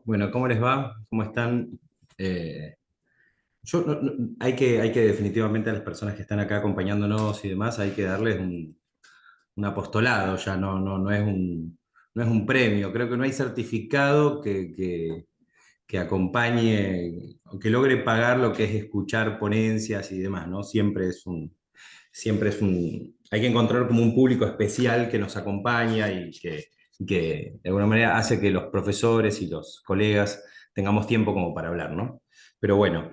Bueno, ¿cómo les va? ¿Cómo están? Eh, hay que definitivamente a las personas que están acá acompañándonos y demás, hay que darles un apostolado, ya no es un premio. Creo que no hay certificado que acompañe o que logre pagar lo que es escuchar ponencias y demás, ¿no? Hay que encontrar como un público especial que nos acompaña y que de alguna manera hace que los profesores y los colegas tengamos tiempo como para hablar, ¿no? Pero bueno,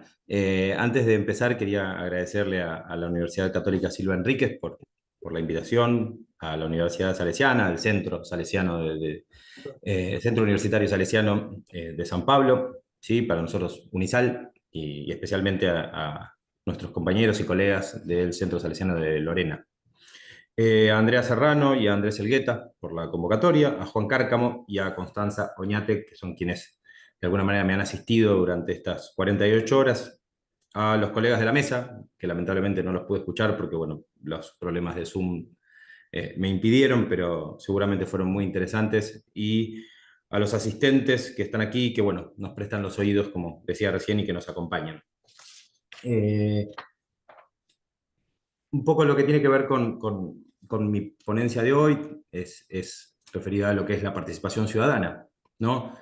antes de empezar quería agradecerle a la Universidad Católica Silva Enríquez por la invitación, a la Universidad Salesiana, al Centro Salesiano Centro Universitario Salesiano de San Pablo, ¿sí? Para nosotros Unisal y especialmente a nuestros compañeros y colegas del Centro Salesiano de Lorena. A Andrea Serrano y a Andrés Elgueta por la convocatoria, a Juan Cárcamo y a Constanza Oñate, que son quienes de alguna manera me han asistido durante estas 48 horas, a los colegas de la mesa, que lamentablemente no los pude escuchar porque, bueno, los problemas de Zoom me impidieron, pero seguramente fueron muy interesantes, y a los asistentes que están aquí, que, bueno, nos prestan los oídos, como decía recién, y que nos acompañan. Eh, un poco lo que tiene que ver con mi ponencia de hoy es referida a lo que es la participación ciudadana, ¿no?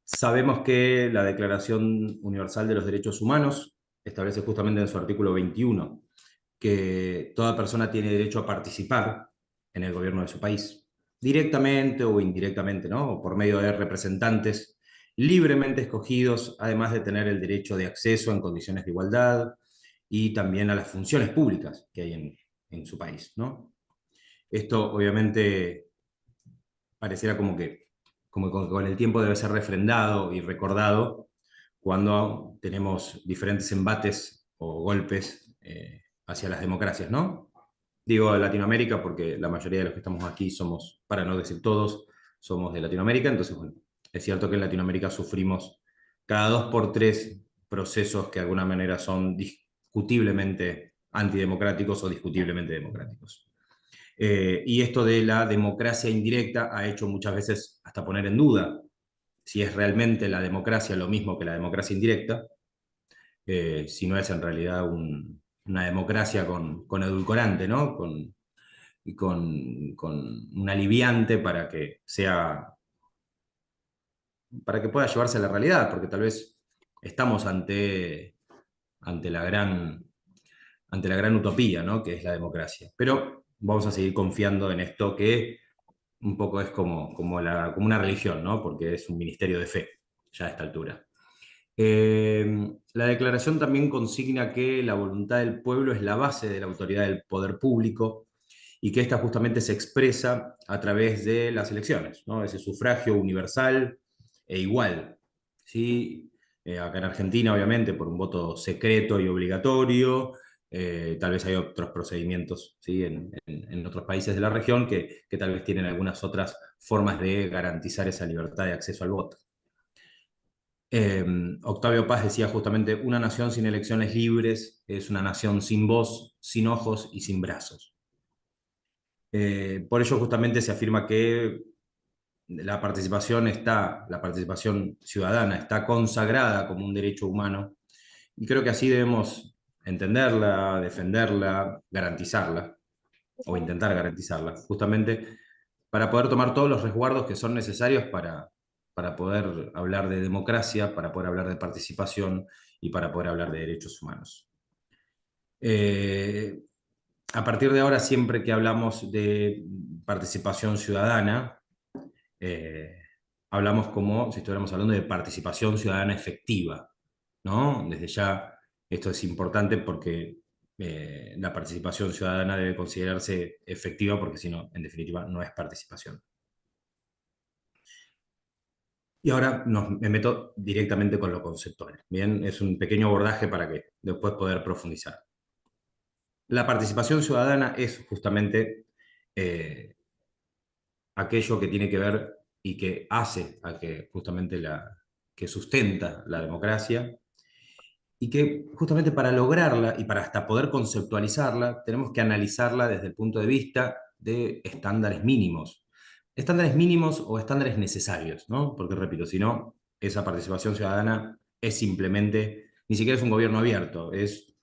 Sabemos que la Declaración Universal de los Derechos Humanos establece justamente en su artículo 21 que toda persona tiene derecho a participar en el gobierno de su país, directamente o indirectamente, ¿no? O por medio de representantes libremente escogidos, además de tener el derecho de acceso en condiciones de igualdad y también a las funciones públicas que hay en su país, ¿no? Esto obviamente pareciera como que con el tiempo debe ser refrendado y recordado cuando tenemos diferentes embates o golpes hacia las democracias, ¿no? Digo Latinoamérica porque la mayoría de los que estamos aquí somos, para no decir todos, somos de Latinoamérica, entonces, bueno, es cierto que en Latinoamérica sufrimos cada 2 por 3 procesos que de alguna manera son discutiblemente antidemocráticos o discutiblemente democráticos. Y esto de la democracia indirecta ha hecho muchas veces hasta poner en duda si es realmente la democracia lo mismo que la democracia indirecta, si no es en realidad una democracia con edulcorante, ¿no? Con un aliviante para que pueda llevarse a la realidad, porque tal vez estamos ante la gran utopía, ¿no? Que es la democracia. Pero vamos a seguir confiando en esto que un poco es como una religión, ¿no? Porque es un ministerio de fe, ya a esta altura. La declaración también consigna que la voluntad del pueblo es la base de la autoridad del poder público y que esta justamente se expresa a través de las elecciones, ¿no? Ese sufragio universal e igual, ¿sí? Acá en Argentina, obviamente, por un voto secreto y obligatorio. Tal vez hay otros procedimientos, ¿sí? En otros países de la región que tal vez tienen algunas otras formas de garantizar esa libertad de acceso al voto. Eh, Octavio Paz decía justamente, una nación sin elecciones libres es una nación sin voz, sin ojos y sin brazos. Por ello justamente se afirma que la participación ciudadana está consagrada como un derecho humano, y creo que así debemos entenderla, defenderla, garantizarla o intentar garantizarla, justamente para poder tomar todos los resguardos que son necesarios para poder hablar de democracia, para poder hablar de participación y para poder hablar de derechos humanos. Eh, a partir de ahora, siempre que hablamos de participación ciudadana, eh, hablamos como si estuviéramos hablando de participación ciudadana efectiva, ¿no? Desde ya esto es importante porque la participación ciudadana debe considerarse efectiva porque si no, en definitiva, no es participación. Y ahora me meto directamente con lo conceptual. Bien, es un pequeño abordaje para que después poder profundizar. La participación ciudadana es justamente eh, aquello que tiene que ver y que hace a que justamente que sustenta la democracia y que justamente para lograrla y para hasta poder conceptualizarla, tenemos que analizarla desde el punto de vista de estándares mínimos. Estándares mínimos o estándares necesarios, ¿no? Porque repito, si no, esa participación ciudadana es simplemente, ni siquiera es un gobierno abierto, es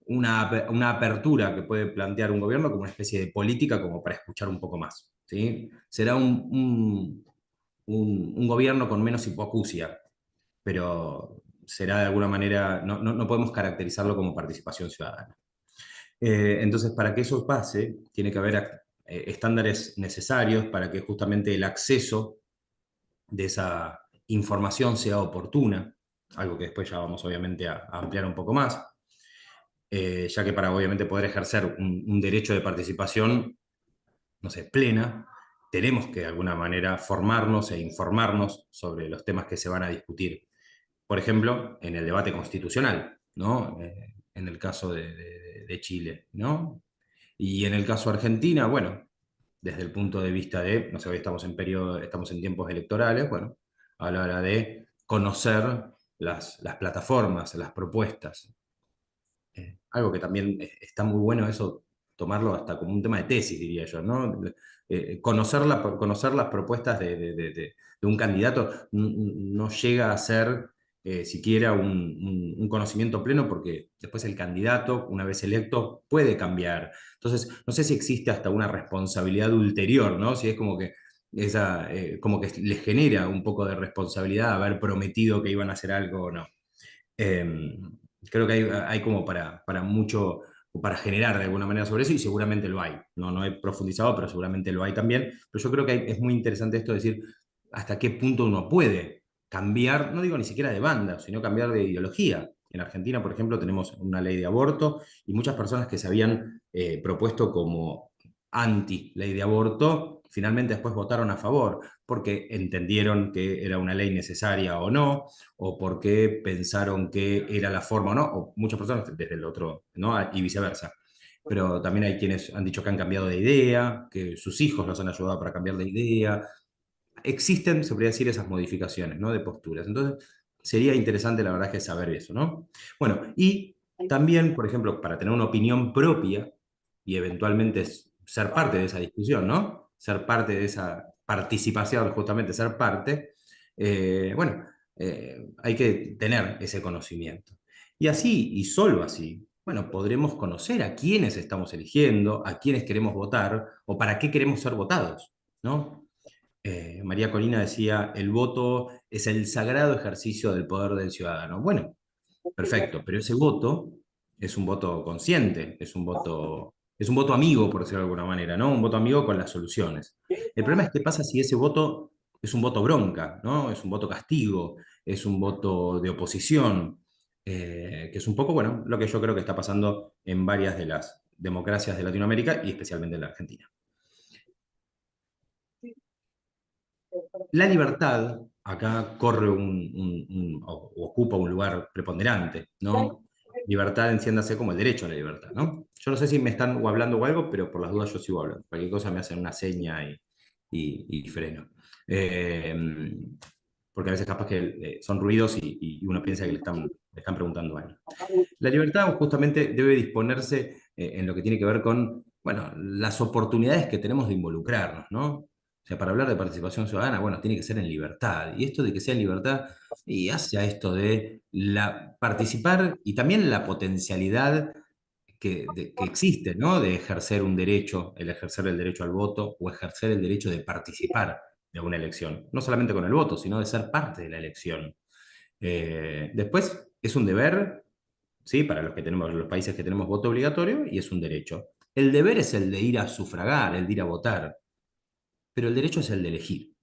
una apertura que puede plantear un gobierno como una especie de política como para escuchar un poco más, ¿sí? Será un gobierno con menos hipoacusia, pero será de alguna manera, no podemos caracterizarlo como participación ciudadana. Entonces, para que eso pase, tiene que haber estándares necesarios para que justamente el acceso de esa información sea oportuna, algo que después ya vamos obviamente a ampliar un poco más, ya que para obviamente poder ejercer un derecho de participación, no sé, plena, tenemos que de alguna manera formarnos e informarnos sobre los temas que se van a discutir. Por ejemplo, en el debate constitucional, ¿no? En el caso de Chile, ¿no? Y en el caso de Argentina, bueno, desde el punto de vista de, no sé, hoy estamos en periodo, estamos en tiempos electorales, bueno, a la hora de conocer las plataformas, las propuestas. Algo que también está muy bueno eso, tomarlo hasta como un tema de tesis, diría yo, ¿no? Conocer las propuestas de un candidato no llega a ser siquiera un conocimiento pleno porque después el candidato, una vez electo, puede cambiar. Entonces, no sé si existe hasta una responsabilidad ulterior, ¿no? Si es como que como que les genera un poco de responsabilidad haber prometido que iban a hacer algo o no. Eh, Creo que hay como para mucho, para generar de alguna manera sobre eso, y seguramente lo hay. No he profundizado, pero seguramente lo hay también. Pero yo creo que es muy interesante esto de decir hasta qué punto uno puede cambiar, no digo ni siquiera de banda, sino cambiar de ideología. En Argentina, por ejemplo, tenemos una ley de aborto y muchas personas que se habían propuesto como anti ley de aborto, finalmente después votaron a favor, porque entendieron que era una ley necesaria o no, o porque pensaron que era la forma o no, o muchas personas desde el otro, ¿no? Y viceversa. Pero también hay quienes han dicho que han cambiado de idea, que sus hijos los han ayudado para cambiar de idea. Existen, se podría decir, esas modificaciones, ¿no? De posturas. Entonces, sería interesante, la verdad, que saber eso, ¿no? Bueno, y también, por ejemplo, para tener una opinión propia y eventualmente ser parte de esa discusión, ¿no? Ser parte de esa participación, justamente ser parte, bueno, hay que tener ese conocimiento. Y así, y solo así, bueno, podremos conocer a quiénes estamos eligiendo, a quiénes queremos votar o para qué queremos ser votados, ¿no? María Corina decía, el voto es el sagrado ejercicio del poder del ciudadano. Bueno, perfecto, pero ese voto es un voto consciente, es un voto amigo, por decirlo de alguna manera, ¿no? Un voto amigo con las soluciones. El problema es qué pasa si ese voto es un voto bronca, ¿no? Es un voto castigo, es un voto de oposición, que es un poco, bueno, lo que yo creo que está pasando en varias de las democracias de Latinoamérica y especialmente en la Argentina. La libertad acá corre o ocupa un lugar preponderante, ¿no? Libertad entiéndase como el derecho a la libertad, ¿no? Yo no sé si me están o hablando o algo, pero por las dudas yo sigo hablando. Cualquier cosa me hacen una seña y freno. Eh, Porque a veces capaz que son ruidos y uno piensa que le están preguntando algo. La libertad justamente debe disponerse en lo que tiene que ver con, bueno, las oportunidades que tenemos de involucrarnos, ¿no? O sea, para hablar de participación ciudadana, bueno, tiene que ser en libertad. Y esto de que sea en libertad, y hace a esto de participar y también la potencialidad que existe, ¿no? De ejercer un derecho, el ejercer el derecho al voto o ejercer el derecho de participar de una elección. No solamente con el voto, sino de ser parte de la elección. Después, es un deber, ¿sí? Para los que tenemos, los países que tenemos voto obligatorio, y es un derecho. El deber es el de ir a sufragar, el de ir a votar, pero el derecho es el de elegir,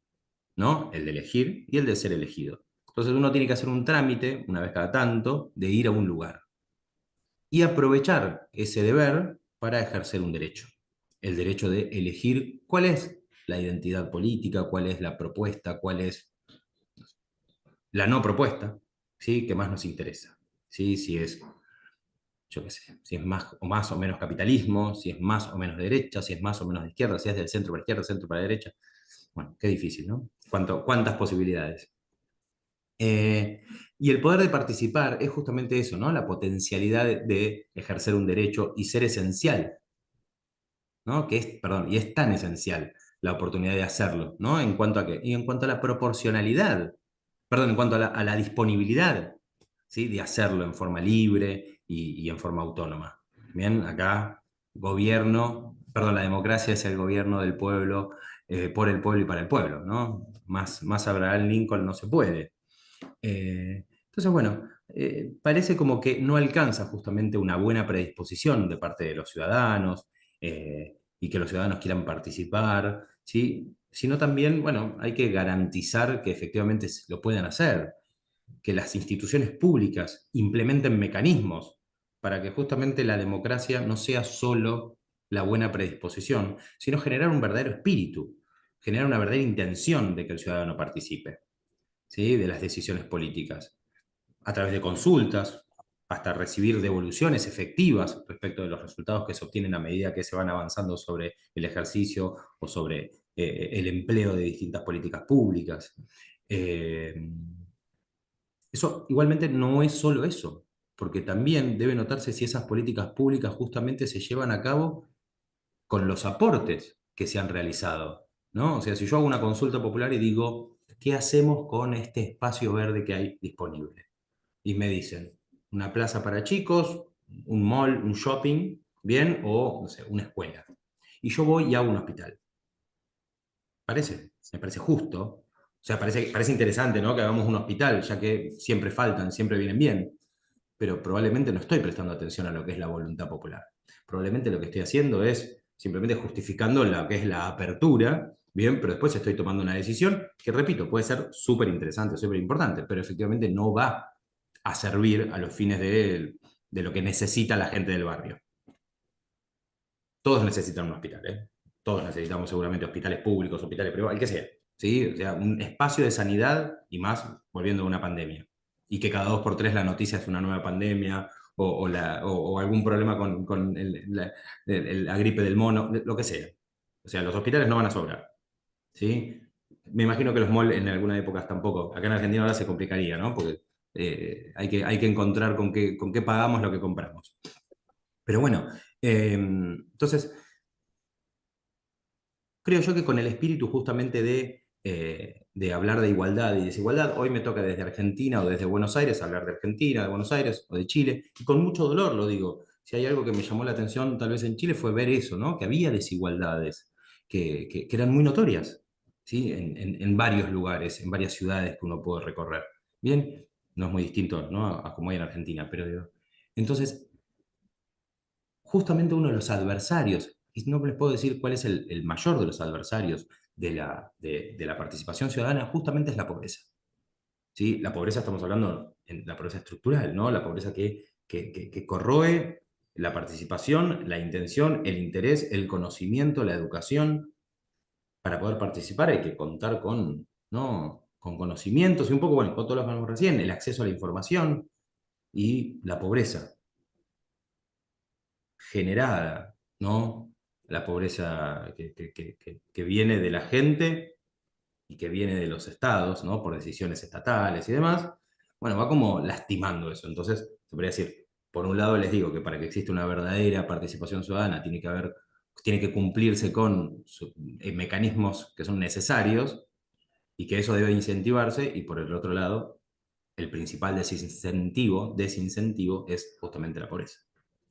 ¿no? El de elegir y el de ser elegido. Entonces uno tiene que hacer un trámite, una vez cada tanto, de ir a un lugar y aprovechar ese deber para ejercer un derecho. El derecho de elegir cuál es la identidad política, cuál es la propuesta, cuál es la no propuesta, ¿sí? Que más nos interesa, ¿sí? Si es, yo qué sé, si es más o menos capitalismo, si es más o menos de derecha, si es más o menos de izquierda, si es del centro para izquierda, centro para derecha. Bueno, qué difícil, ¿no? ¿Cuántas posibilidades? Eh, y el poder de participar es justamente eso, ¿no? La potencialidad de ejercer un derecho y ser esencial, ¿no? Que es, perdón, y es tan esencial la oportunidad de hacerlo, ¿no? En cuanto a qué, y en cuanto a la proporcionalidad, perdón, en cuanto a la disponibilidad, ¿sí? De hacerlo en forma libre y en forma autónoma. Bien, acá gobierno, perdón, la democracia es el gobierno del pueblo, por el pueblo y para el pueblo, ¿no? Más Abraham Lincoln no se puede. Entonces, bueno, parece como que no alcanza justamente una buena predisposición de parte de los ciudadanos y que los ciudadanos quieran participar, ¿sí? Sino también, bueno, hay que garantizar que efectivamente lo puedan hacer, que las instituciones públicas implementen mecanismos para que justamente la democracia no sea solo la buena predisposición, sino generar un verdadero espíritu, generar una verdadera intención de que el ciudadano participe, ¿sí? De las decisiones políticas a través de consultas, hasta recibir devoluciones efectivas respecto de los resultados que se obtienen a medida que se van avanzando sobre el ejercicio o sobre el empleo de distintas políticas públicas. Eh, Eso igualmente no es solo eso, porque también debe notarse si esas políticas públicas justamente se llevan a cabo con los aportes que se han realizado, ¿no? O sea, si yo hago una consulta popular y digo, ¿qué hacemos con este espacio verde que hay disponible? Y me dicen, una plaza para chicos, un mall, un shopping, bien, o, no sé, una escuela. Y yo voy y hago un hospital. Me parece justo. O sea, parece interesante, ¿no? Que hagamos un hospital, ya que siempre faltan, siempre vienen bien. Pero probablemente no estoy prestando atención a lo que es la voluntad popular. Probablemente lo que estoy haciendo es simplemente justificando lo que es la apertura, bien, pero después estoy tomando una decisión que, repito, puede ser súper interesante, súper importante, pero efectivamente no va a servir a los fines de lo que necesita la gente del barrio. Todos necesitan un hospital, ¿eh? Todos necesitamos seguramente hospitales públicos, hospitales privados, el que sea, ¿sí? O sea, un espacio de sanidad y más volviendo a una pandemia. Y que cada dos por tres la noticia es una nueva pandemia o algún problema con la gripe del mono, lo que sea. O sea, los hospitales no van a sobrar, ¿sí? Me imagino que los malls en algunas épocas tampoco. Acá en Argentina ahora se complicaría, ¿no? Porque hay que encontrar con qué pagamos lo que compramos. Pero bueno, entonces creo yo que con el espíritu justamente de hablar de igualdad y desigualdad, hoy me toca desde Argentina o desde Buenos Aires hablar de Argentina, de Buenos Aires o de Chile, y con mucho dolor lo digo. Si hay algo que me llamó la atención tal vez en Chile fue ver eso, ¿no? Que había desigualdades que eran muy notorias, ¿sí? En varios lugares, en varias ciudades que uno puede recorrer. Bien, no es muy distinto, ¿no? A como hay en Argentina, pero digo, entonces justamente uno de los adversarios, y no les puedo decir cuál es el mayor de los adversarios de la participación ciudadana, justamente es la pobreza. ¿Sí? La pobreza, estamos hablando en la pobreza estructural, ¿no? La pobreza que corroe la participación, la intención, el interés, el conocimiento, la educación. Para poder participar hay que contar con, ¿no? Con conocimientos y un poco, bueno, con todo lo que hablamos recién, el acceso a la información y la pobreza generada, ¿no? La pobreza que viene de la gente y que viene de los estados, ¿no? Por decisiones estatales y demás, bueno, va como lastimando eso. Entonces, se podría decir, por un lado les digo que para que exista una verdadera participación ciudadana tiene que cumplirse con mecanismos que son necesarios y que eso debe incentivarse, y por el otro lado, el principal desincentivo es justamente la pobreza.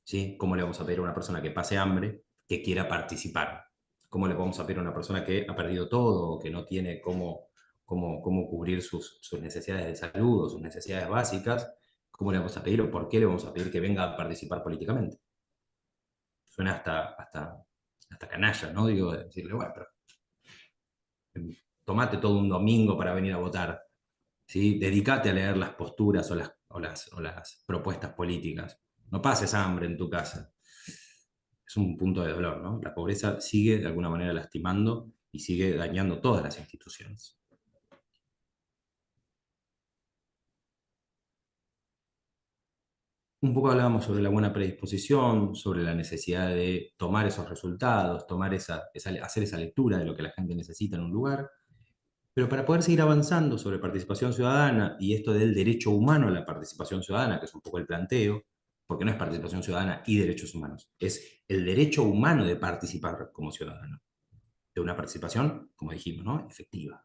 ¿Sí? ¿Cómo le vamos a pedir a una persona que pase hambre que quiera participar? ¿Cómo le vamos a pedir a una persona que ha perdido todo o que no tiene cómo cubrir sus necesidades de salud o sus necesidades básicas? ¿Cómo le vamos a pedir o por qué le vamos a pedir que venga a participar políticamente? Suena hasta canalla, ¿no? Digo, decirle, bueno, pero tomate todo un domingo para venir a votar. ¿Sí? Dedícate a leer las posturas o las propuestas políticas. No pases hambre en tu casa. Es un punto de dolor, ¿no? La pobreza sigue de alguna manera lastimando y sigue dañando todas las instituciones. Un poco hablábamos sobre la buena predisposición, sobre la necesidad de tomar esos resultados, hacer esa lectura de lo que la gente necesita en un lugar. Pero para poder seguir avanzando sobre participación ciudadana y esto del derecho humano a la participación ciudadana, que es un poco el planteo, porque no es participación ciudadana y derechos humanos, es el derecho humano de participar como ciudadano, de una participación, como dijimos, ¿no? Efectiva.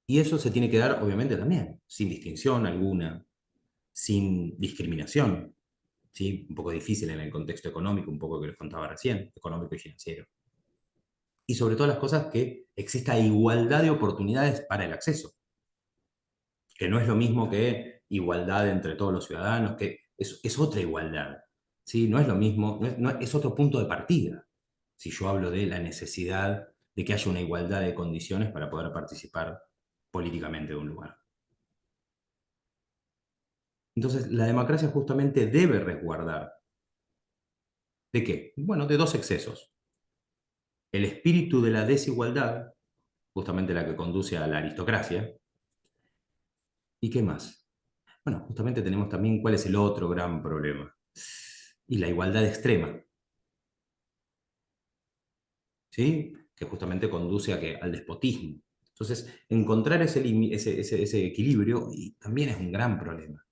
Y eso se tiene que dar, obviamente, también, sin distinción alguna, sin discriminación, ¿sí? Un poco difícil en el contexto económico, un poco que les contaba recién, económico y financiero. Y sobre todas las cosas, que exista igualdad de oportunidades para el acceso, que no es lo mismo que igualdad entre todos los ciudadanos, que es otra igualdad, ¿sí? No es lo mismo, es otro punto de partida, si yo hablo de la necesidad de que haya una igualdad de condiciones para poder participar políticamente de un lugar. Entonces, la democracia justamente debe resguardar, ¿de qué? Bueno, de dos excesos. El espíritu de la desigualdad, justamente la que conduce a la aristocracia, ¿y qué más? Bueno, justamente tenemos también cuál es el otro gran problema, y la igualdad extrema, ¿sí? Que justamente conduce al despotismo. Entonces, encontrar ese equilibrio y también es un gran problema.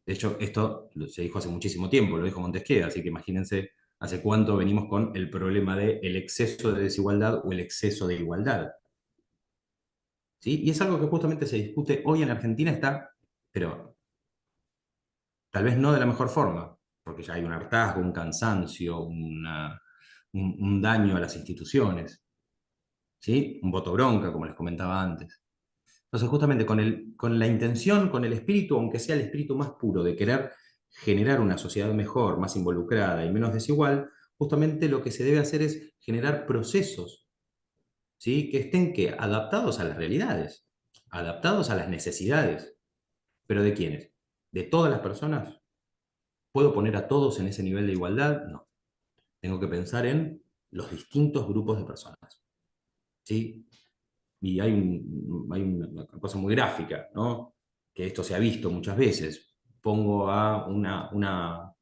De hecho, esto se dijo hace muchísimo tiempo, lo dijo Montesquieu, así que imagínense hace cuánto venimos con el problema del exceso de desigualdad o el exceso de igualdad. ¿Sí? Y es algo que justamente se discute hoy en Argentina, está, pero tal vez no de la mejor forma, porque ya hay un hartazgo, un cansancio, un daño a las instituciones, ¿sí? Un voto bronca, como les comentaba antes. Entonces, justamente con la intención, con el espíritu, aunque sea el espíritu más puro de querer generar una sociedad mejor, más involucrada y menos desigual, justamente lo que se debe hacer es generar procesos, ¿sí? Que estén adaptados a las realidades, adaptados a las necesidades. ¿Pero de quiénes? ¿De todas las personas? ¿Puedo poner a todos en ese nivel de igualdad? No. Tengo que pensar en los distintos grupos de personas, ¿sí? Y hay una cosa muy gráfica, ¿no? Que esto se ha visto muchas veces. Pongo a una- un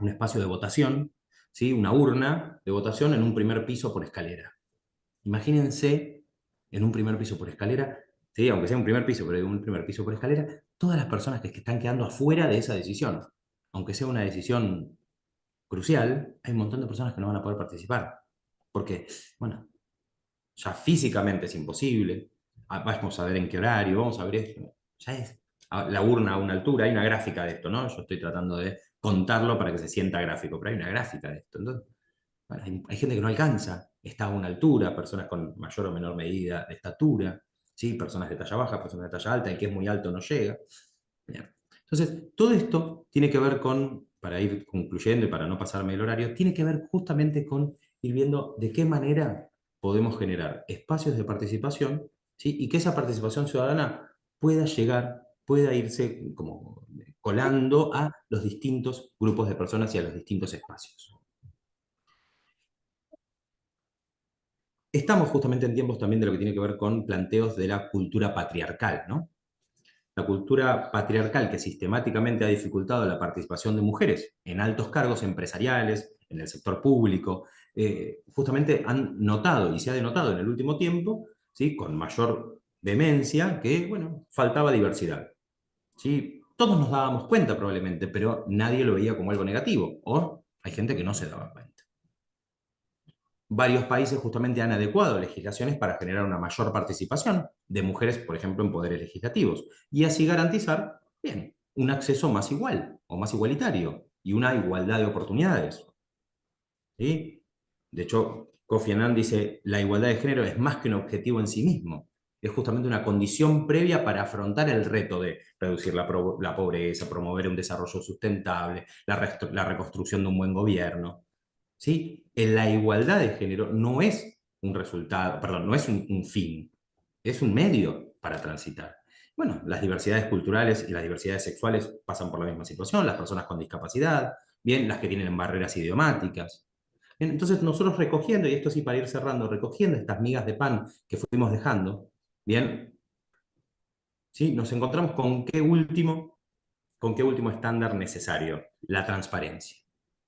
espacio de votación, ¿sí? Una urna de votación en un primer piso por escalera. Imagínense en un primer piso por escalera, ¿sí? Aunque sea un primer piso, pero un primer piso por escalera, todas las personas que están quedando afuera de esa decisión. Aunque sea una decisión crucial, hay un montón de personas que no van a poder participar. Porque, bueno, ya físicamente es imposible. Vamos a ver en qué horario, vamos a ver esto. Ya es la urna a una altura, hay una gráfica de esto, ¿no? Yo estoy tratando de contarlo para que se sienta gráfico, pero hay una gráfica de esto. Entonces, bueno, hay gente que no alcanza, está a una altura, personas con mayor o menor medida de estatura, ¿sí? Personas de talla baja, personas de talla alta, el que es muy alto no llega. Bien. Entonces, todo esto tiene que ver con, para ir concluyendo y para no pasarme el horario, tiene que ver justamente con ir viendo de qué manera podemos generar espacios de participación, ¿sí? Y que esa participación ciudadana pueda llegar, pueda irse como colando a los distintos grupos de personas y a los distintos espacios. Estamos justamente en tiempos también de lo que tiene que ver con planteos de la cultura patriarcal, ¿no? La cultura patriarcal que sistemáticamente ha dificultado la participación de mujeres en altos cargos empresariales, en el sector público, justamente han notado y se ha denotado en el último tiempo, ¿sí? Con mayor vehemencia, que, bueno, faltaba diversidad. ¿Sí? Todos nos dábamos cuenta probablemente, pero nadie lo veía como algo negativo, o hay gente que no se daba cuenta. Varios países justamente han adecuado legislaciones para generar una mayor participación de mujeres, por ejemplo, en poderes legislativos, y así garantizar, bien, un acceso más igual o más igualitario y una igualdad de oportunidades. ¿Sí? De hecho, Kofi Annan dice, la igualdad de género es más que un objetivo en sí mismo, es justamente una condición previa para afrontar el reto de reducir la pobreza, promover un desarrollo sustentable, la reconstrucción de un buen gobierno. ¿Sí? La igualdad de género no es un resultado, perdón, no es un fin, es un medio para transitar. Bueno, las diversidades culturales y las diversidades sexuales pasan por la misma situación, las personas con discapacidad, bien, las que tienen barreras idiomáticas. Bien, entonces nosotros recogiendo, y esto sí para ir cerrando, recogiendo estas migas de pan que fuimos dejando, bien, ¿sí? Nos encontramos con qué último estándar necesario, la transparencia.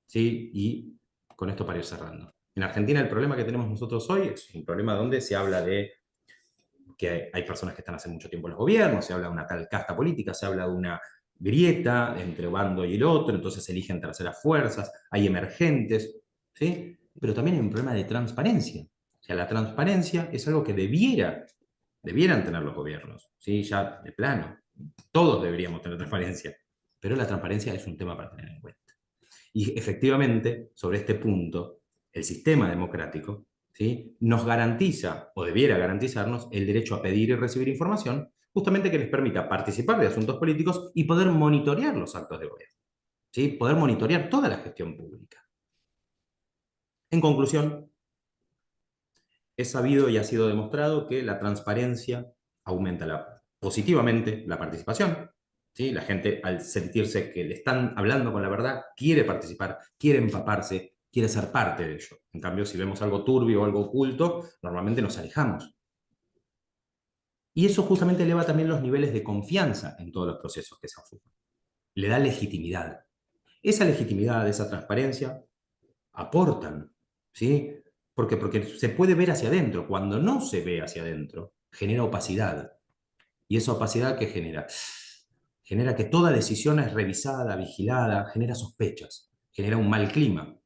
¿Sí? Y con esto para ir cerrando. En Argentina el problema que tenemos nosotros hoy es un problema donde se habla de que hay personas que están hace mucho tiempo en los gobiernos, se habla de una tal casta política, se habla de una grieta entre bando y el otro, entonces se eligen terceras fuerzas, hay emergentes, ¿sí? Pero también hay un problema de transparencia. O sea, la transparencia es algo que debieran tener los gobiernos, ¿sí? Ya de plano. Todos deberíamos tener transparencia, pero la transparencia es un tema para tener en cuenta. Y efectivamente, sobre este punto, el sistema democrático, ¿sí?, nos garantiza, o debiera garantizarnos, el derecho a pedir y recibir información, justamente que les permita participar de asuntos políticos y poder monitorear los actos de gobierno, ¿sí?, poder monitorear toda la gestión pública. En conclusión, es sabido y ha sido demostrado que la transparencia aumenta positivamente la participación. ¿Sí? La gente, al sentirse que le están hablando con la verdad, quiere participar, quiere empaparse, quiere ser parte de ello. En cambio, si vemos algo turbio o algo oculto, normalmente nos alejamos. Y eso justamente eleva también los niveles de confianza en todos los procesos que se asumen. Le da legitimidad. Esa legitimidad, esa transparencia, aportan, ¿sí? Porque se puede ver hacia adentro. Cuando no se ve hacia adentro, genera opacidad. ¿Y esa opacidad qué genera? Genera que toda decisión es revisada, vigilada, genera sospechas, genera un mal clima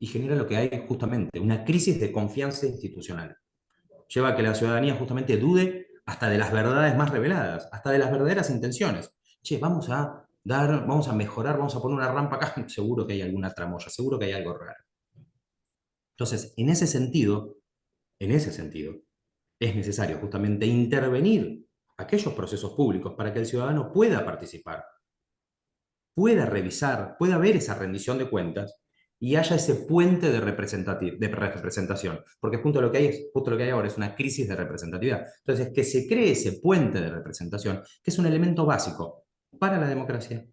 y genera lo que hay justamente, una crisis de confianza institucional. Lleva a que la ciudadanía justamente dude hasta de las verdades más reveladas, hasta de las verdaderas intenciones. Che, vamos a mejorar, vamos a poner una rampa acá, seguro que hay alguna tramoya, seguro que hay algo raro. Entonces, en ese sentido, es necesario justamente intervenir aquellos procesos públicos para que el ciudadano pueda participar, pueda revisar, pueda ver esa rendición de cuentas y haya ese puente de representación, porque justo lo que hay ahora es una crisis de representatividad. Entonces, que se cree ese puente de representación, que es un elemento básico para la democracia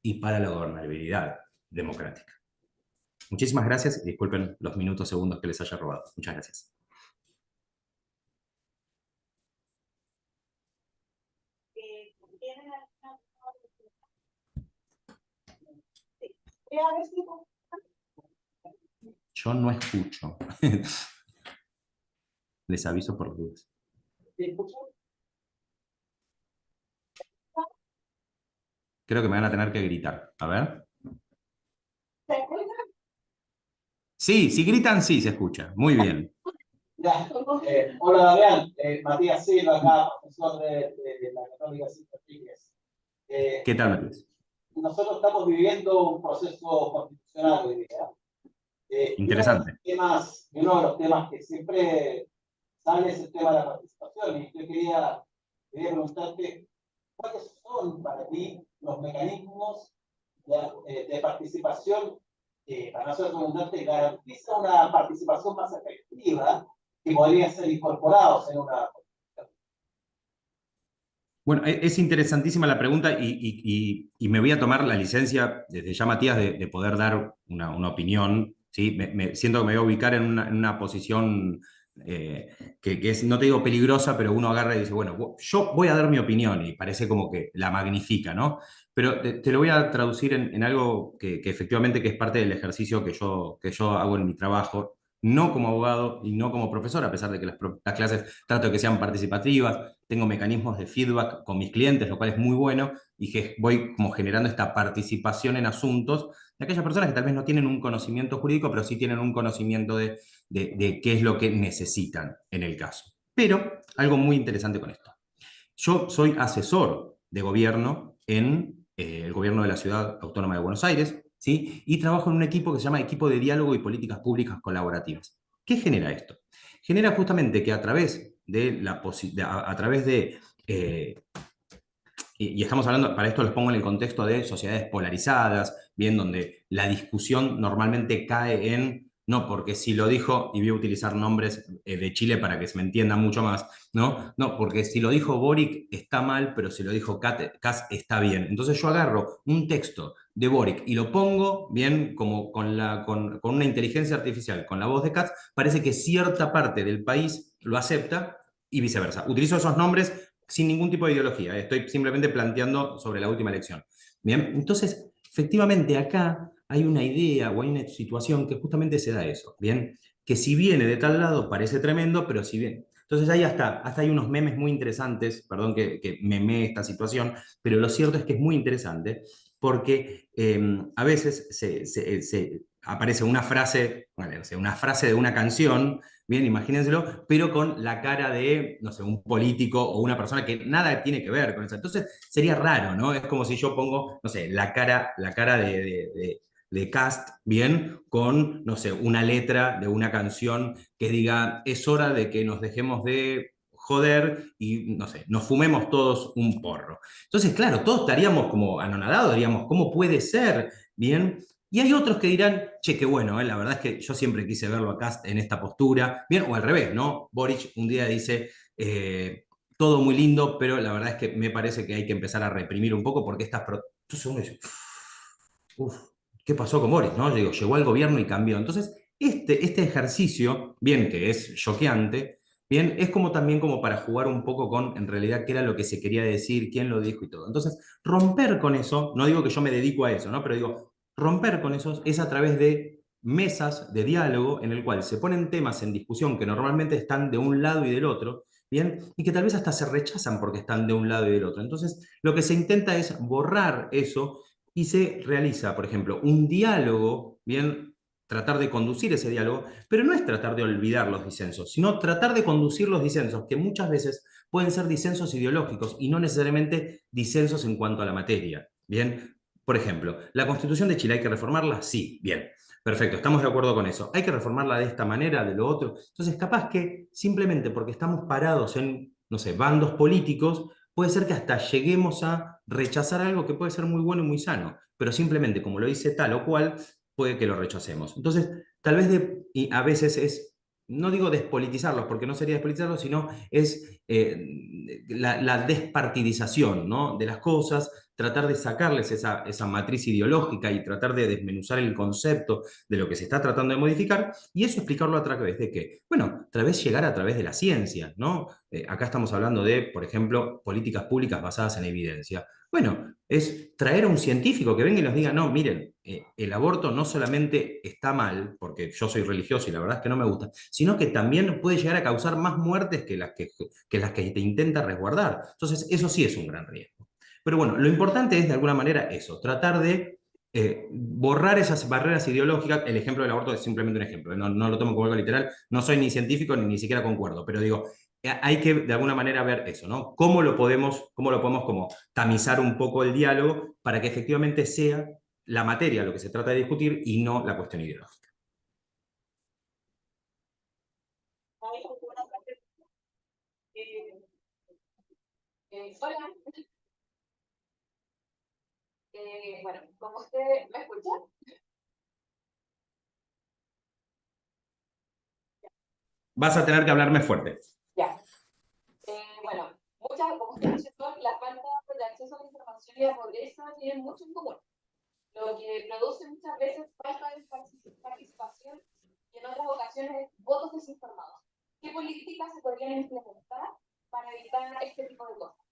y para la gobernabilidad democrática. Muchísimas gracias y disculpen los minutos, segundos que les haya robado. Muchas gracias. Yo no escucho. Les aviso por dudas. Creo que me van a tener que gritar. A ver. Sí, si gritan, sí se escucha. Muy bien. Ya. Hola Damián, Matías Silva acá, profesor de la Católica Silva Píquez. ¿Qué tal, Matías? Nosotros estamos viviendo un proceso constitucional hoy día. Interesante. Uno de los temas que siempre sale es el tema de la participación. Y yo quería preguntarte, ¿cuáles son para ti los mecanismos de participación que, para no ser redundante, garantiza una participación más efectiva que podrían ser incorporados en una... Bueno, es interesantísima la pregunta y me voy a tomar la licencia desde ya, Matías, de poder dar una opinión. ¿Sí? Siento que me voy a ubicar en una posición que es, no te digo peligrosa, pero uno agarra y dice, bueno, yo voy a dar mi opinión y parece como que la magnifica, ¿no? Pero te lo voy a traducir en algo que efectivamente que es parte del ejercicio que yo hago en mi trabajo, no como abogado y no como profesor, a pesar de que las clases trato de que sean participativas, tengo mecanismos de feedback con mis clientes, lo cual es muy bueno, y que voy como generando esta participación en asuntos de aquellas personas que tal vez no tienen un conocimiento jurídico, pero sí tienen un conocimiento de qué es lo que necesitan en el caso. Pero algo muy interesante con esto. Yo soy asesor de gobierno en el gobierno de la Ciudad Autónoma de Buenos Aires, ¿sí? Y trabajo en un equipo que se llama Equipo de Diálogo y Políticas Públicas Colaborativas. ¿Qué genera esto? Genera justamente que a través de y estamos hablando, para esto les pongo en el contexto de sociedades polarizadas, bien, donde la discusión normalmente cae en, no, porque si lo dijo, y voy a utilizar nombres de Chile para que se me entienda mucho más, ¿no? No, porque si lo dijo Boric está mal, pero si lo dijo Kass está bien. Entonces yo agarro un texto de Boric y lo pongo, bien, como con una inteligencia artificial, con la voz de Kass, parece que cierta parte del país lo acepta y viceversa. Utilizo esos nombres sin ningún tipo de ideología. Estoy simplemente planteando sobre la última elección. Bien, entonces, efectivamente, acá hay una idea o hay una situación que justamente se da eso. Bien, que si viene de tal lado parece tremendo, pero si bien... Entonces ahí hasta hay unos memes muy interesantes, perdón que memé esta situación, pero lo cierto es que es muy interesante porque a veces se aparece una frase, bueno, o sea, una frase de una canción, bien, imagínenselo, pero con la cara de, no sé, un político o una persona que nada tiene que ver con eso. Entonces sería raro, ¿no? Es como si yo pongo, no sé, la cara de Cast, bien, con, no sé, una letra de una canción que diga, es hora de que nos dejemos de joder y, no sé, nos fumemos todos un porro. Entonces, claro, todos estaríamos como anonadados, diríamos, ¿cómo puede ser? Bien. Y hay otros que dirán, che, qué bueno, la verdad es que yo siempre quise verlo acá en esta postura, bien, o al revés, ¿no? Boric un día dice, todo muy lindo, pero la verdad es que me parece que hay que empezar a reprimir un poco porque Entonces uno dice, uff, ¿qué pasó con Boris? ¿No? Yo digo, llegó al gobierno y cambió. Entonces, este ejercicio, bien que es choqueante, bien, es como también como para jugar un poco con, en realidad, qué era lo que se quería decir, quién lo dijo y todo. Entonces, romper con eso, no digo que yo me dedico a eso, ¿no? Pero digo, romper con eso es a través de mesas de diálogo en el cual se ponen temas en discusión que normalmente están de un lado y del otro, ¿bien? Y que tal vez hasta se rechazan porque están de un lado y del otro. Entonces, lo que se intenta es borrar eso y se realiza, por ejemplo, un diálogo, bien, tratar de conducir ese diálogo, pero no es tratar de olvidar los disensos, sino tratar de conducir los disensos, que muchas veces pueden ser disensos ideológicos y no necesariamente disensos en cuanto a la materia. Bien, por ejemplo, ¿la Constitución de Chile hay que reformarla? Sí, bien. Perfecto, estamos de acuerdo con eso. ¿Hay que reformarla de esta manera, de lo otro? Entonces, capaz que simplemente porque estamos parados en, no sé, bandos políticos, puede ser que hasta lleguemos a rechazar algo que puede ser muy bueno y muy sano, pero simplemente como lo dice tal o cual, puede que lo rechacemos. Entonces, tal vez y a veces es, no digo despolitizarlos, porque no sería despolitizarlos, sino es la despartidización, ¿no? De las cosas, tratar de sacarles esa matriz ideológica y tratar de desmenuzar el concepto de lo que se está tratando de modificar, y eso explicarlo a través de qué. Bueno, tal vez llegar a través de la ciencia, ¿no? Acá estamos hablando de, por ejemplo, políticas públicas basadas en evidencia. Bueno, es traer a un científico que venga y nos diga, no, miren, el aborto no solamente está mal, porque yo soy religioso y la verdad es que no me gusta, sino que también puede llegar a causar más muertes que las que te intenta resguardar. Entonces, eso sí es un gran riesgo. Pero bueno, lo importante es de alguna manera eso, tratar de borrar esas barreras ideológicas. El ejemplo del aborto es simplemente un ejemplo, no lo tomo como algo literal, no soy ni científico ni siquiera concuerdo, pero digo, hay que de alguna manera ver eso, ¿no? Cómo lo podemos como tamizar un poco el diálogo para que efectivamente sea la materia lo que se trata de discutir y no la cuestión ideológica. Hay alguna otra pregunta. Eh, Hola, bueno, como usted me escucha, Vas a tener que hablarme fuerte. ya. Bueno, como usted mencionó, la falta de acceso a la información y la pobreza tienen mucho en común, lo que produce muchas veces falta de participación y en otras ocasiones votos desinformados. ¿Qué políticas se podrían implementar para evitar este tipo de cosas?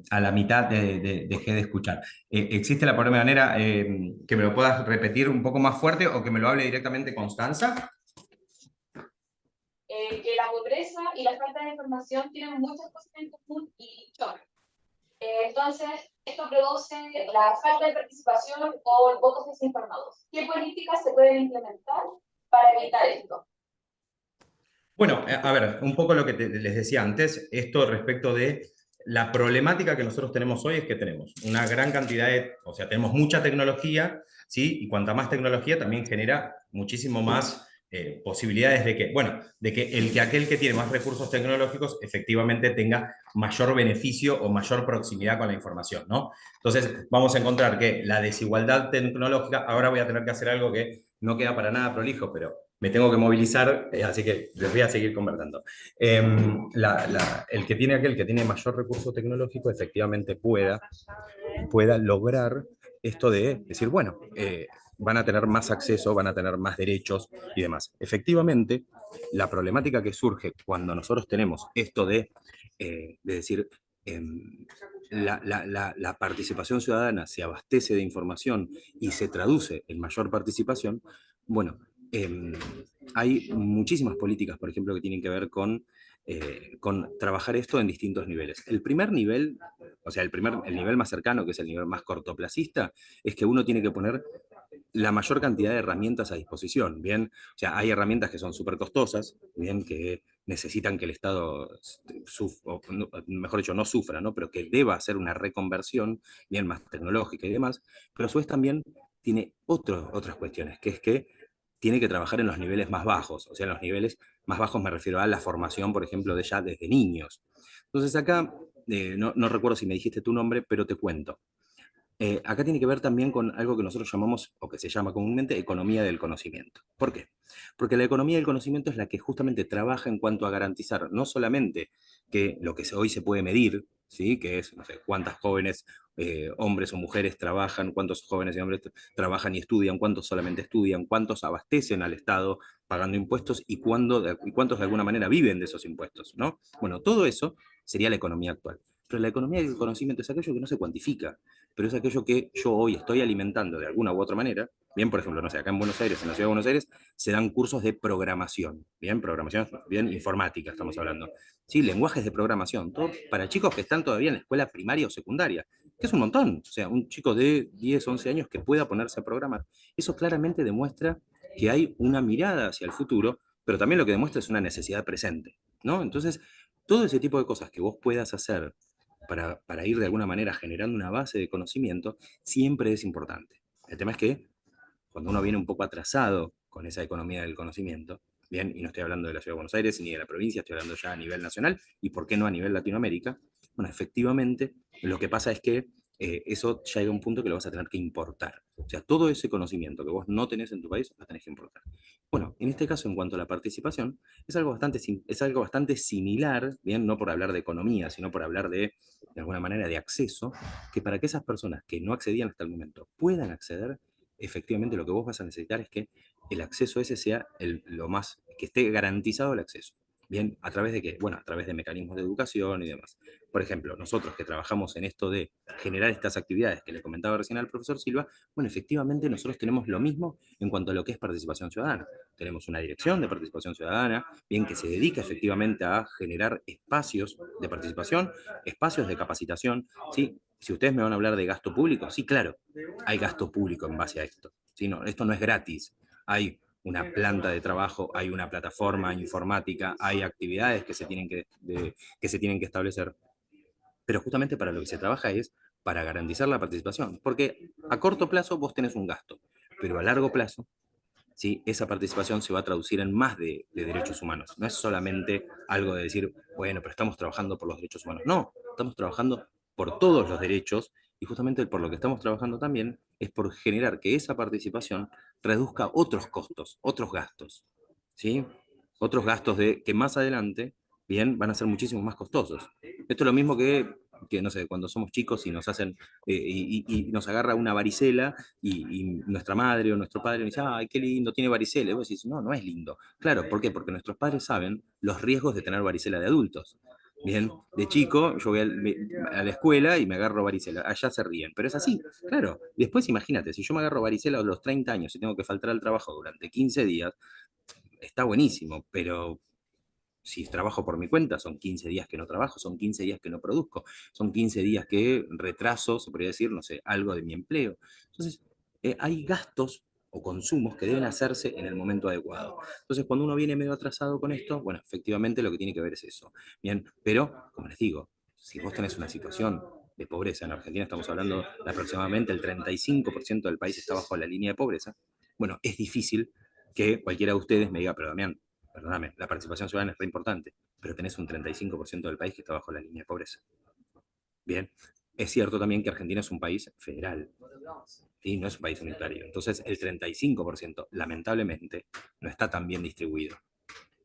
A la mitad dejé de escuchar. ¿Existe la problema de manera que me lo puedas repetir un poco más fuerte o que me lo hable directamente Constanza? Que la pobreza y la falta de información tienen muchas cosas en común y chocan. Entonces, esto produce la falta de participación o votos desinformados. ¿Qué políticas se pueden implementar para evitar esto? Bueno, a ver, un poco lo que les decía antes, esto respecto de la problemática que nosotros tenemos hoy es que tenemos una gran cantidad o sea, tenemos mucha tecnología, ¿sí? Y cuanta más tecnología también genera muchísimo más posibilidades de que, bueno, de que aquel que tiene más recursos tecnológicos efectivamente tenga mayor beneficio o mayor proximidad con la información, ¿no? Entonces, vamos a encontrar que la desigualdad tecnológica, ahora voy a tener que hacer algo que no queda para nada prolijo, pero me tengo que movilizar, así que les voy a seguir conversando. Aquel que tiene mayor recurso tecnológico, efectivamente pueda lograr esto de decir, bueno, van a tener más acceso, van a tener más derechos y demás. Efectivamente, la problemática que surge cuando nosotros tenemos esto de decir, la participación ciudadana se abastece de información y se traduce en mayor participación, bueno, Em, Hay muchísimas políticas, por ejemplo, que tienen que ver con trabajar esto en distintos niveles. El primer nivel, o sea, el nivel más cercano, que es el nivel más cortoplacista, es que uno tiene que poner la mayor cantidad de herramientas a disposición, ¿bien? O sea, hay herramientas que son súper costosas, ¿bien? Que necesitan que el Estado, mejor dicho, no sufra, ¿no? Pero que deba hacer una reconversión, bien, más tecnológica y demás, pero a su vez también tiene otras cuestiones, que es que tiene que trabajar en los niveles más bajos, o sea, en los niveles más bajos me refiero a la formación, por ejemplo, de ya desde niños. Entonces acá, no recuerdo si me dijiste tu nombre, pero te cuento. Acá tiene que ver también con algo que nosotros llamamos, o que se llama comúnmente, economía del conocimiento. ¿Por qué? Porque la economía del conocimiento es la que justamente trabaja en cuanto a garantizar no solamente que lo que hoy se puede medir, ¿sí? Que es, no sé, cuántas jóvenes, hombres o mujeres trabajan, cuántos jóvenes y hombres trabajan y estudian, cuántos solamente estudian, cuántos abastecen al Estado pagando impuestos y cuántos de alguna manera viven de esos impuestos, ¿no? Bueno, todo eso sería la economía actual. Pero la economía del conocimiento es aquello que no se cuantifica, pero es aquello que yo hoy estoy alimentando de alguna u otra manera. Bien, por ejemplo, no sé, acá en Buenos Aires, en la ciudad de Buenos Aires, se dan cursos de programación, bien, programación, bien, informática estamos hablando. Sí, lenguajes de programación, todo para chicos que están todavía en la escuela primaria o secundaria, que es un montón. O sea, un chico de 10, 11 años que pueda ponerse a programar. Eso claramente demuestra que hay una mirada hacia el futuro, pero también lo que demuestra es una necesidad presente, ¿no? Entonces, todo ese tipo de cosas que vos puedas hacer para ir de alguna manera generando una base de conocimiento, siempre es importante. El tema es que cuando uno viene un poco atrasado con esa economía del conocimiento, bien, y no estoy hablando de la Ciudad de Buenos Aires ni de la provincia, estoy hablando ya a nivel nacional y por qué no a nivel Latinoamérica, bueno, efectivamente lo que pasa es que eso llega a un punto que lo vas a tener que importar. O sea, todo ese conocimiento que vos no tenés en tu país, lo tenés que importar. Bueno, en este caso, en cuanto a la participación, es algo bastante similar, bien, no por hablar de economía, sino por hablar de alguna manera, de acceso, que para que esas personas que no accedían hasta el momento puedan acceder, efectivamente lo que vos vas a necesitar es que el acceso ese sea lo más, que esté garantizado el acceso. Bien, ¿a través de qué? Bueno, a través de mecanismos de educación y demás. Por ejemplo, nosotros que trabajamos en esto de generar estas actividades que le comentaba recién al profesor Silva, bueno, efectivamente nosotros tenemos lo mismo en cuanto a lo que es participación ciudadana. Tenemos una dirección de participación ciudadana, bien que se dedica efectivamente a generar espacios de participación, espacios de capacitación, ¿sí? Si ustedes me van a hablar de gasto público, sí, claro, hay gasto público en base a esto. ¿Sí? No, esto no es gratis. Hay una planta de trabajo, hay una plataforma informática, hay actividades que se tienen que establecer. Pero justamente para lo que se trabaja es para garantizar la participación. Porque a corto plazo vos tenés un gasto, pero a largo plazo, ¿sí? Esa participación se va a traducir en más de derechos humanos. No es solamente algo de decir, bueno, pero estamos trabajando por los derechos humanos. No, estamos trabajando por todos los derechos y justamente por lo que estamos trabajando también es por generar que esa participación reduzca otros costos, otros gastos, ¿sí? Otros gastos que más adelante, bien, van a ser muchísimo más costosos. Esto es lo mismo que no sé, cuando somos chicos y nos hacen, y nos agarra una varicela y nuestra madre o nuestro padre nos dice, ay, qué lindo, tiene varicela. Y vos decís, no, no es lindo. Claro, ¿por qué? Porque nuestros padres saben los riesgos de tener varicela de adultos. Bien, de chico yo voy a la escuela y me agarro varicela. Allá se ríen, pero es así, claro. Después imagínate, si yo me agarro varicela a los 30 años y tengo que faltar al trabajo durante 15 días, está buenísimo, pero si trabajo por mi cuenta, son 15 días que no trabajo, son 15 días que no produzco, son 15 días que retraso, se podría decir, no sé, algo de mi empleo. Entonces, hay gastos o consumos que deben hacerse en el momento adecuado. Entonces, cuando uno viene medio atrasado con esto, bueno, efectivamente lo que tiene que ver es eso. Bien, pero, como les digo, si vos tenés una situación de pobreza, en Argentina estamos hablando de aproximadamente el 35% del país está bajo la línea de pobreza, bueno, es difícil que cualquiera de ustedes me diga, pero Damián, perdóname, la participación ciudadana es re importante, pero tenés un 35% del país que está bajo la línea de pobreza. Bien, es cierto también que Argentina es un país federal, ¿sí? No es un país unitario. Entonces, el 35%, lamentablemente, no está tan bien distribuido.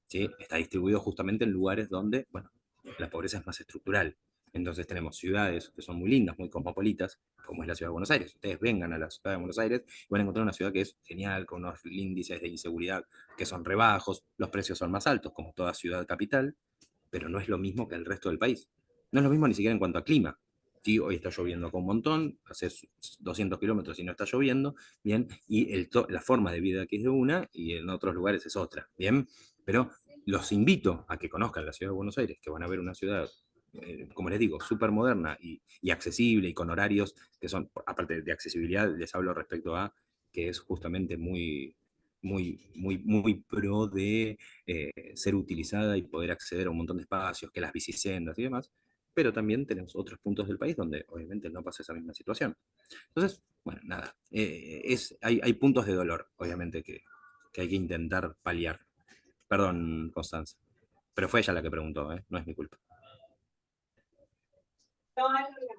¿Sí? Está distribuido justamente en lugares donde, bueno, la pobreza es más estructural. Entonces tenemos ciudades que son muy lindas, muy cosmopolitas, como es la ciudad de Buenos Aires. Ustedes vengan a la ciudad de Buenos Aires y van a encontrar una ciudad que es genial, con unos índices de inseguridad que son rebajos, los precios son más altos, como toda ciudad capital, pero no es lo mismo que el resto del país. No es lo mismo ni siquiera en cuanto a clima. sí, hoy está lloviendo acá un montón, haces 200 kilómetros y no está lloviendo, bien, y la forma de vida aquí es de una y en otros lugares es otra, bien, pero los invito a que conozcan la ciudad de Buenos Aires, que van a ver una ciudad, como les digo, súper moderna y accesible y con horarios que son, aparte de accesibilidad, les hablo respecto a que es justamente muy pro de ser utilizada y poder acceder a un montón de espacios, que las bicisendas y demás, pero también tenemos otros puntos del país donde obviamente no pasa esa misma situación. Entonces, bueno, nada, hay puntos de dolor, obviamente, que hay que intentar paliar. Perdón, Constanza, pero fue ella la que preguntó, ¿eh? No es mi culpa. No hay problema.